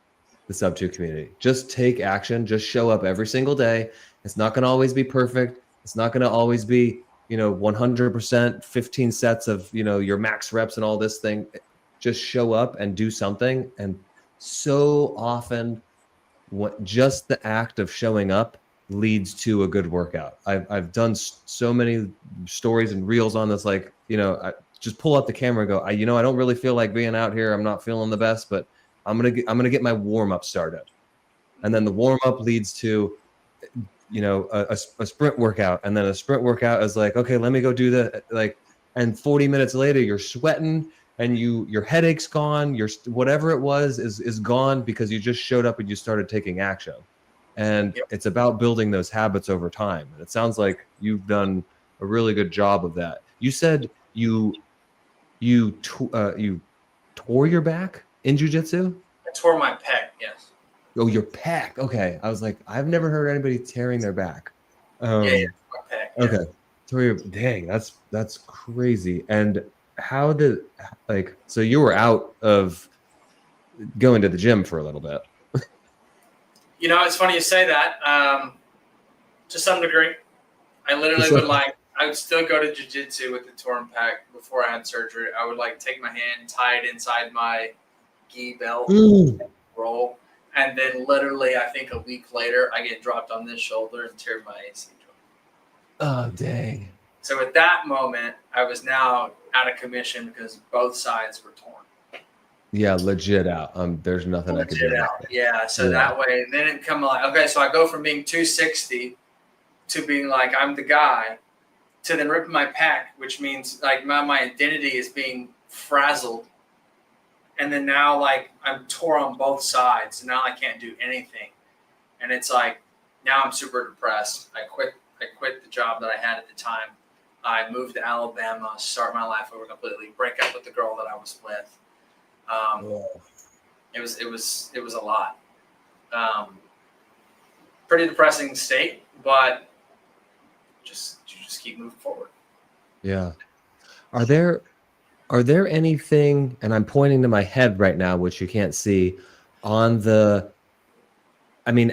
the sub-2 community. Just take action, just show up every single day. It's not going to always be perfect. It's not going to always be, 100%, 15 sets of, your max reps and all this thing. Just show up and do something. And so often just the act of showing up leads to a good workout. I've done so many stories and reels on this, like, I just pull out the camera and go, I don't really feel like being out here. I'm not feeling the best, but I'm going to get my warm up started. And then the warm up leads to, a sprint workout. And then a sprint workout is like, okay, let me go do and 40 minutes later you're sweating and your headache's gone, your whatever it was is gone because you just showed up and you started taking action. And It's about building those habits over time. And it sounds like you've done a really good job of that. You said you tore your back in jiu-jitsu?
I tore my pec, yes.
Oh, your pec. Okay. I was like, I've never heard anybody tearing their back.
My pec. Yeah.
Okay. Dang, that's crazy. And how did so you were out of going to the gym for a little bit?
It's funny you say that. To some degree, I literally I would still go to jiu-jitsu with the torn pec before I had surgery. I would take my hand, tie it inside my gi belt, roll, and then literally I think a week later I get dropped on this shoulder and tear my AC joint.
Oh, dang.
So at that moment, I was now out of commission because both sides were torn.
Yeah, legit out. There's nothing I could do.
Yeah, so that way, then it come okay, so I go from being 260 to being I'm the guy, to then ripping my pec, which means my identity is being frazzled. And then now I'm tore on both sides. And now I can't do anything. And it's now I'm super depressed. I quit the job that I had at the time. I moved to Alabama, start my life over completely, break up with the girl that I was with. It was a lot. Pretty depressing state, but just keep moving forward.
Yeah. Are there anything, and I'm pointing to my head right now, which you can't see,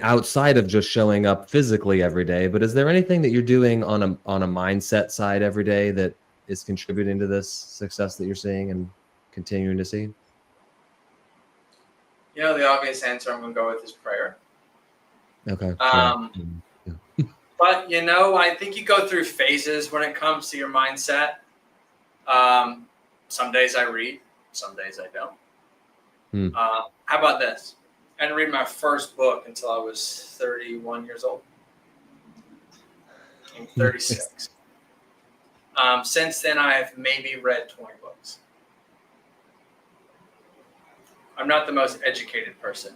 outside of just showing up physically every day, but is there anything that you're doing on a mindset side every day that is contributing to this success that you're seeing and continuing to see?
The obvious answer I'm going to go with is prayer.
Okay.
But, I think you go through phases when it comes to your mindset. Some days I read, some days I don't. How about this? I didn't read my first book until I was 31 years old. I'm 36. Since then, I have maybe read 20 books. I'm not the most educated person.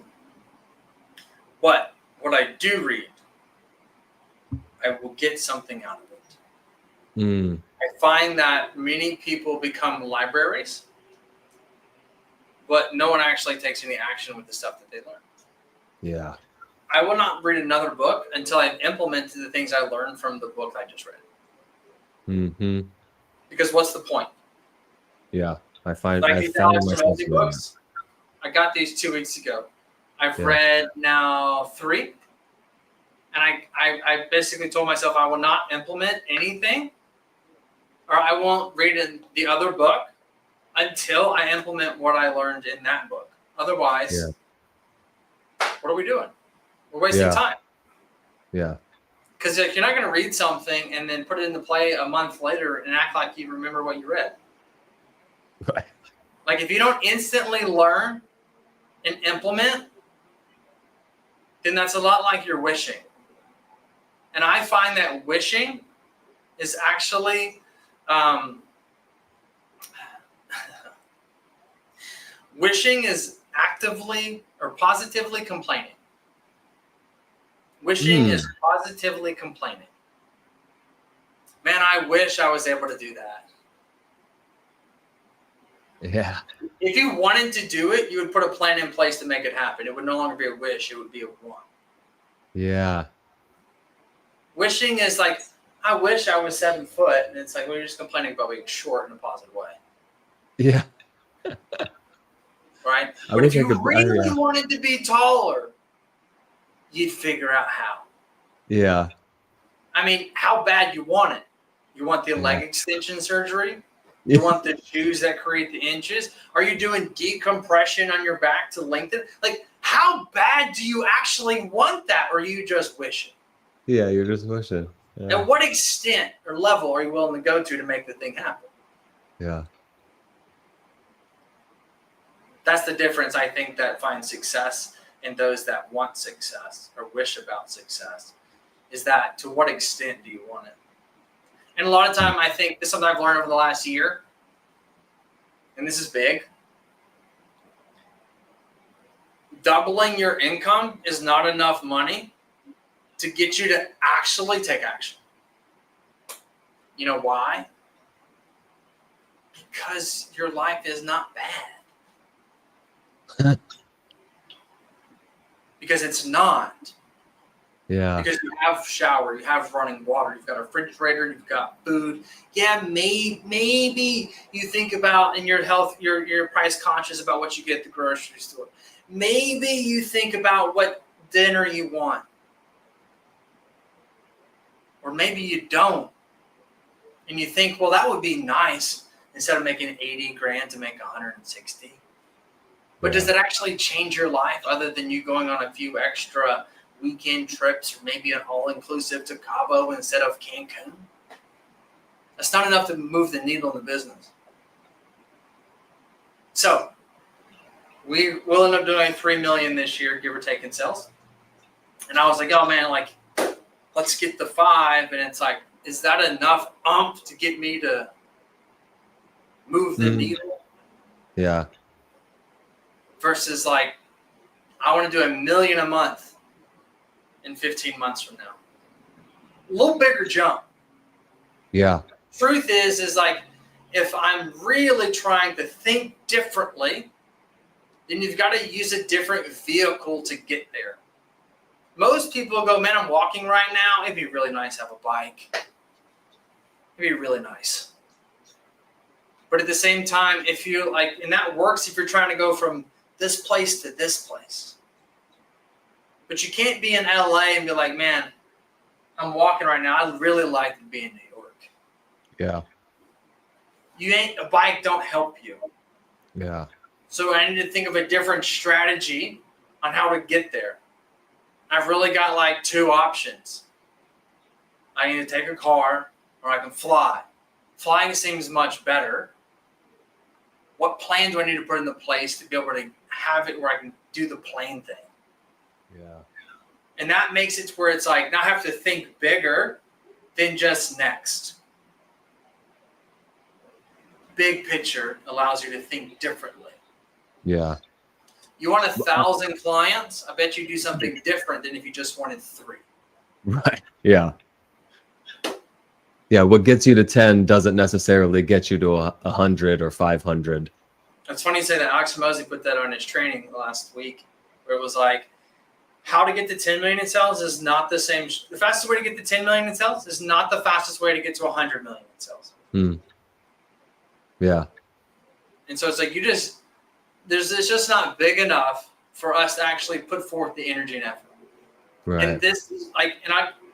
But what I do read, I will get something out of it. I find that many people become libraries, but no one actually takes any action with the stuff that they learn.
Yeah.
I will not read another book until I've implemented the things I learned from the book I just read. Because what's the point?
Yeah. I found
some
myself doing
books. I got these 2 weeks ago. I've read now 3. And I basically told myself I will not implement anything, or I won't read the other book until I implement what I learned in that book. Otherwise, what are we doing? We're wasting time.
Yeah.
Because you're not going to read something and then put it into play a month later and act like you remember what you read.
Right.
Like if you don't instantly learn and implement, then that's a lot like you're wishing. And I find that wishing is actually wishing is actively or positively complaining. Wishing is positively complaining. Man, I wish I was able to do that.
Yeah.
If you wanted to do it, you would put a plan in place to make it happen. It would no longer be a wish. It would be a want.
Yeah.
Wishing is like, I wish I was 7 foot. And it's like, well, you're just complaining about being short in a positive way.
Yeah.
Right? But if you really wanted to be taller, you'd figure out how.
Yeah.
I mean, how bad you want it. You want the leg extension surgery? You want the shoes that create the inches? Are you doing decompression on your back to lengthen? Like, how bad do you actually want that? Or are you just wishing?
Yeah, you're just wishing. Yeah.
At what extent or level are you willing to go to make the thing happen?
Yeah.
That's the difference, I think, that finds success in those that want success or wish about success, is that to what extent do you want it? And a lot of time, I think this is something I've learned over the last year, and this is big. Doubling your income is not enough money to get you to actually take action. You know why? Because your life is not bad. Because it's not.
Yeah.
Because you have shower, you have running water, you've got a refrigerator, you've got food. Yeah, maybe you think about in your health, you're price conscious about what you get at the grocery store. Maybe you think about what dinner you want. Or maybe you don't. And you think, well, that would be nice instead of making 80 grand to make 160. But does that actually change your life other than you going on a few extra weekend trips or maybe an all-inclusive to Cabo instead of Cancun? That's not enough to move the needle in the business. So we will end up doing $3 million this year, give or take, in sales. And I was like, oh man, like, let's get the 5. And it's like, is that enough to get me to move the needle?
Yeah.
Versus like, I want to do $1 million a month in 15 months from now. A little bigger jump.
Yeah.
Truth is like, if I'm really trying to think differently, then you've got to use a different vehicle to get there. Most people go, man, I'm walking right now. It'd be really nice to have a bike. It'd be really nice. But at the same time, if you like, and that works if you're trying to go from this place to this place. But you can't be in LA and be like, man, I'm walking right now. I'd really like to be in New York.
Yeah.
A bike don't help you.
Yeah.
So I need to think of a different strategy on how to get there. I've really got like 2 options. I need to take a car, or I can fly. Flying seems much better. What plan do I need to put into place to be able to have it where I can do the plane thing?
Yeah.
And that makes it where it's like, now I have to think bigger than just next. Big picture allows you to think differently.
Yeah.
You want 1,000 clients? I bet you do something different than if you just wanted 3.
Right. Yeah. Yeah. What gets you to 10 doesn't necessarily get you to 100 or 500.
It's funny you say that. Alex Mosley put that on his training last week, where it was like, how to get to 10 million in sales is not the same. The fastest way to get to 10 million in sales is not the fastest way to get to 100 million in sales.
Yeah.
And so it's like, it's just not big enough for us to actually put forth the energy and effort.
Right.
And this is like,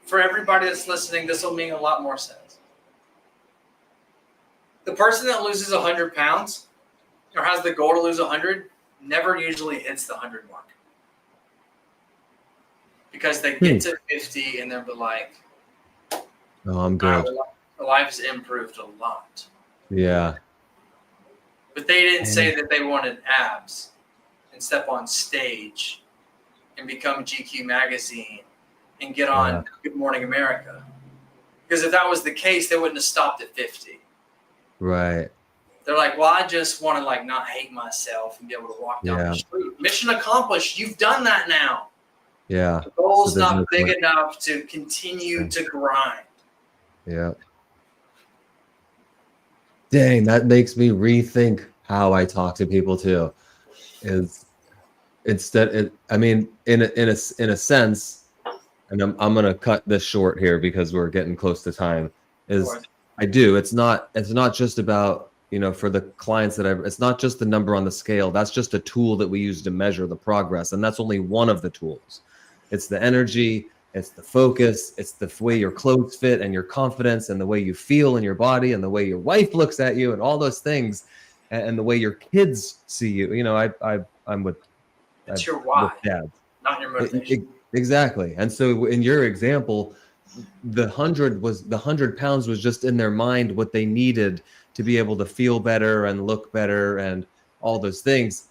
for everybody that's listening, this will mean a lot more sense. The person that loses 100 pounds or has the goal to lose 100 never usually hits the 100 mark. Because they get to 50 and they're like,
oh, I'm good.
Our life's improved a lot.
Yeah.
But they didn't say that they wanted abs and step on stage and become GQ magazine and get on Good Morning America. Because if that was the case, they wouldn't have stopped at 50.
Right.
They're like, well, I just want to like not hate myself and be able to walk down the street. Mission accomplished. You've done that now.
Yeah.
The goal's not big enough to continue to grind.
Yeah. Dang, that makes me rethink how I talk to people too. Is I mean, in a sense, and I'm gonna cut this short here because we're getting close to time. It's not just about, for the clients it's not just the number on the scale. That's just a tool that we use to measure the progress, and that's only one of the tools. It's the energy, it's the focus, it's the way your clothes fit and your confidence and the way you feel in your body and the way your wife looks at you and all those things, and the way your kids see you. I'm with.
It's your why, not your motivation.
Exactly. And so in your example, the 100 pounds was just in their mind what they needed to be able to feel better and look better and all those things.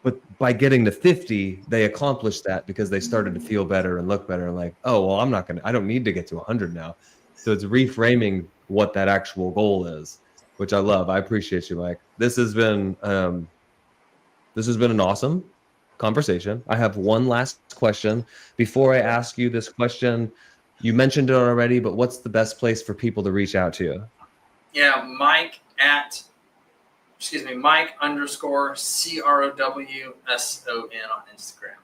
But by getting to 50, they accomplished that because they started to feel better and look better. And like, oh, well, I don't need to get to 100 now. So it's reframing what that actual goal is, which I love. I appreciate you, Mike. This has been an awesome conversation. I have one last question. Before I ask you this question, you mentioned it already, but what's the best place for people to reach out to you?
Yeah, Mike _CROWSON on Instagram.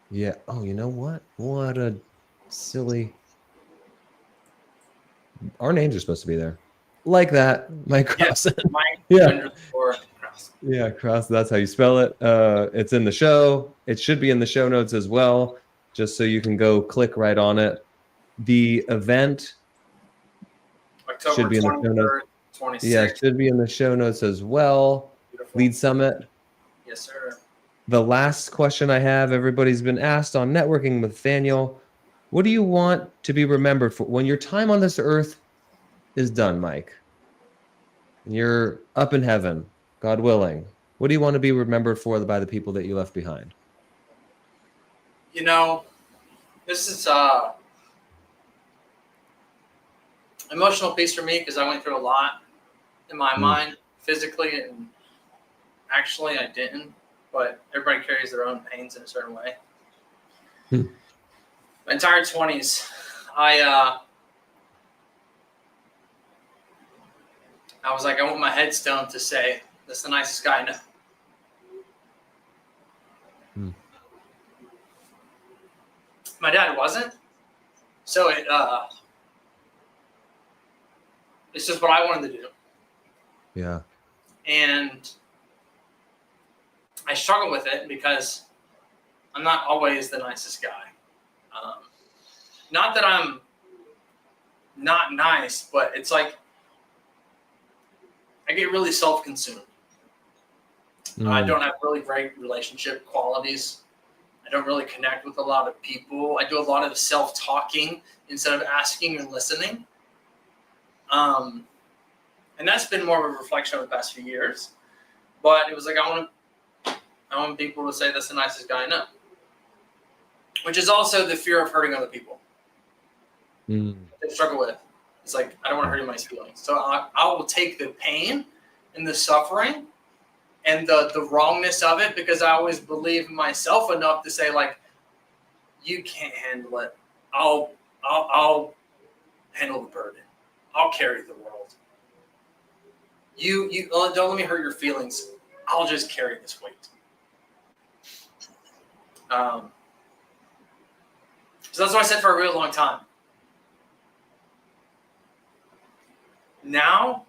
Yeah. Oh, you know what? What a silly. Our names are supposed to be there. Like that. Mike Crowson.
Mike _Crowson.
Yeah, Crowson. That's how you spell it. It's in the show. It should be in the show notes as well, just so you can go click right on it. The event
October
should be in the show notes.
26th.
Yeah, it should be in the show notes as well. Beautiful. Lead Summit.
Yes, sir.
The last question I have, everybody's been asked on Networking with Nathaniel. What do you want to be remembered for when your time on this earth is done, Mike? And you're up in heaven, God willing. What do you want to be remembered for by the people that you left behind?
This is emotional piece for me because I went through a lot in my mind, physically, and actually I didn't. But everybody carries their own pains in a certain way. My entire 20s, I was like, I want my headstone to say, "That's the nicest guy I know." My dad wasn't, so it's just what I wanted to do.
Yeah.
And I struggle with it because I'm not always the nicest guy. Not that I'm not nice, but it's like I get really self-consumed. I don't have really great relationship qualities. I don't really connect with a lot of people. I do a lot of self-talking instead of asking and listening. And that's been more of a reflection of the past few years. But it was like, I want people to say that's the nicest guy I know. Which is also the fear of hurting other people. They struggle with. It's like, I don't want to hurt anybody's feelings. So I will take the pain and the suffering and the wrongness of it, because I always believe in myself enough to say, like, you can't handle it. I'll handle the burden. I'll carry the world. You don't let me hurt your feelings. I'll just carry this weight. So that's what I said for a really long time. Now,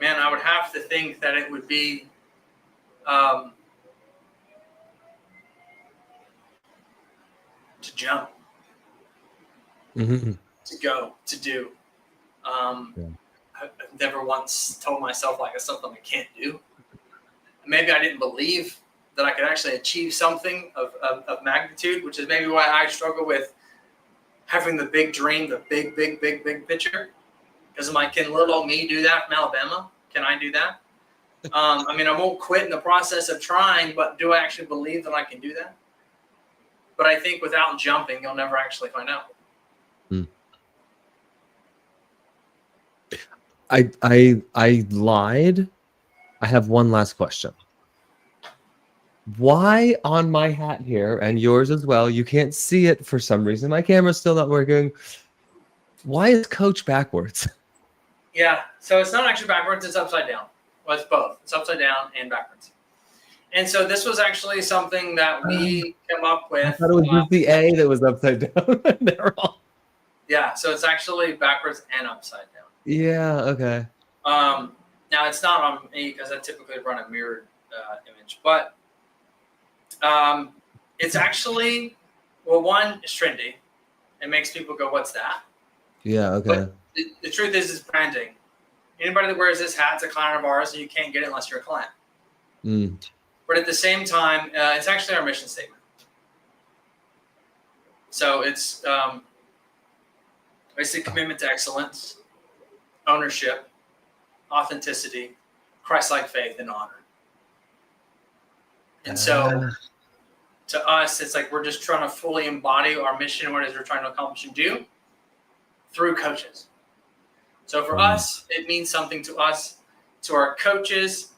man, I would have to think that it would be to jump, to go, to do. I've never once told myself like it's something I can't do. Maybe I didn't believe that I could actually achieve something of magnitude, which is maybe why I struggle with having the big dream, the big picture. Because I'm like, can little old me do that from Alabama? Can I do that? I mean, I won't quit in the process of trying, but do I actually believe that I can do that? But I think without jumping, you'll never actually find out.
I lied. I have one last question. Why on my hat here, and yours as well, you can't see it for some reason. My camera's still not working. Why is coach backwards?
Yeah, so it's not actually backwards, it's upside down. Well, it's both. It's upside down and backwards. And so this was actually something that we came up with.
I thought it was just the A that was upside down. They're all...
Yeah, so it's actually backwards and upside down.
Yeah, okay.
Now, it's not on me because I typically run a mirrored image. But it's actually, well, one, it's trendy. It makes people go, what's that?
Yeah, okay.
But the truth is, it's branding. Anybody that wears this hat is a client of ours, and you can't get it unless you're a client. But at the same time, it's actually our mission statement. So it's a commitment to excellence, ownership, authenticity, Christ-like faith, and honor. And so to us, it's like we're just trying to fully embody our mission and what it is we're trying to accomplish and do through coaches. So for us, it means something to us. To our coaches,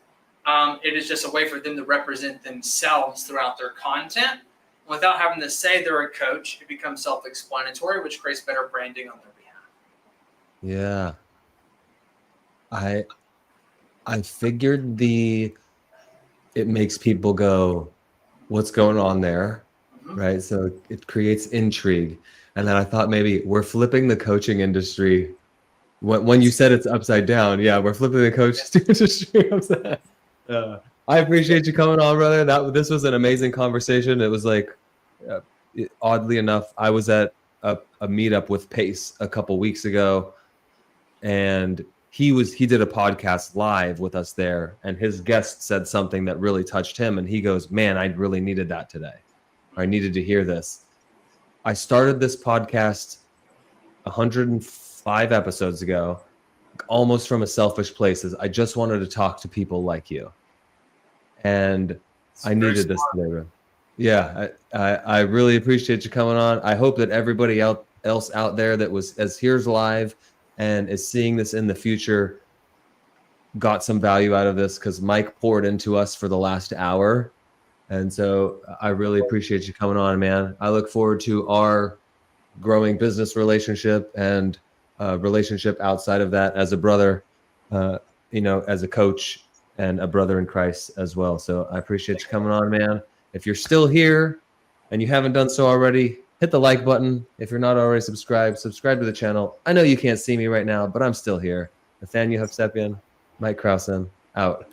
it is just a way for them to represent themselves throughout their content. Without having to say they're a coach, it becomes self-explanatory, which creates better branding on their behalf.
Yeah. I figured it makes people go, what's going on there? Right? So it creates intrigue. And then I thought maybe we're flipping the coaching industry. When you said it's upside down, yeah, we're flipping the coaching industry upside down. I appreciate you coming on, brother. This was an amazing conversation. It was like, oddly enough, I was at a meetup with Pace a couple weeks ago, and he did a podcast live with us there, and his guest said something that really touched him, and he goes, man, I really needed that today. I needed to hear this. I started this podcast 105 episodes ago, almost from a selfish place. I just wanted to talk to people like you. And I needed this today, bro. Yeah, I really appreciate you coming on. I hope that everybody else out there that here's live and is seeing this in the future got some value out of this, because Mike poured into us for the last hour. And so I really appreciate you coming on, man. I look forward to our growing business relationship and relationship outside of that as a brother, as a coach and a brother in Christ as well. So I appreciate you coming on, man. If you're still here and you haven't done so already, hit the like button. If you're not already subscribe to the channel. I know you can't see me right now, but I'm still here. Nathaniel Mike Crowson, out.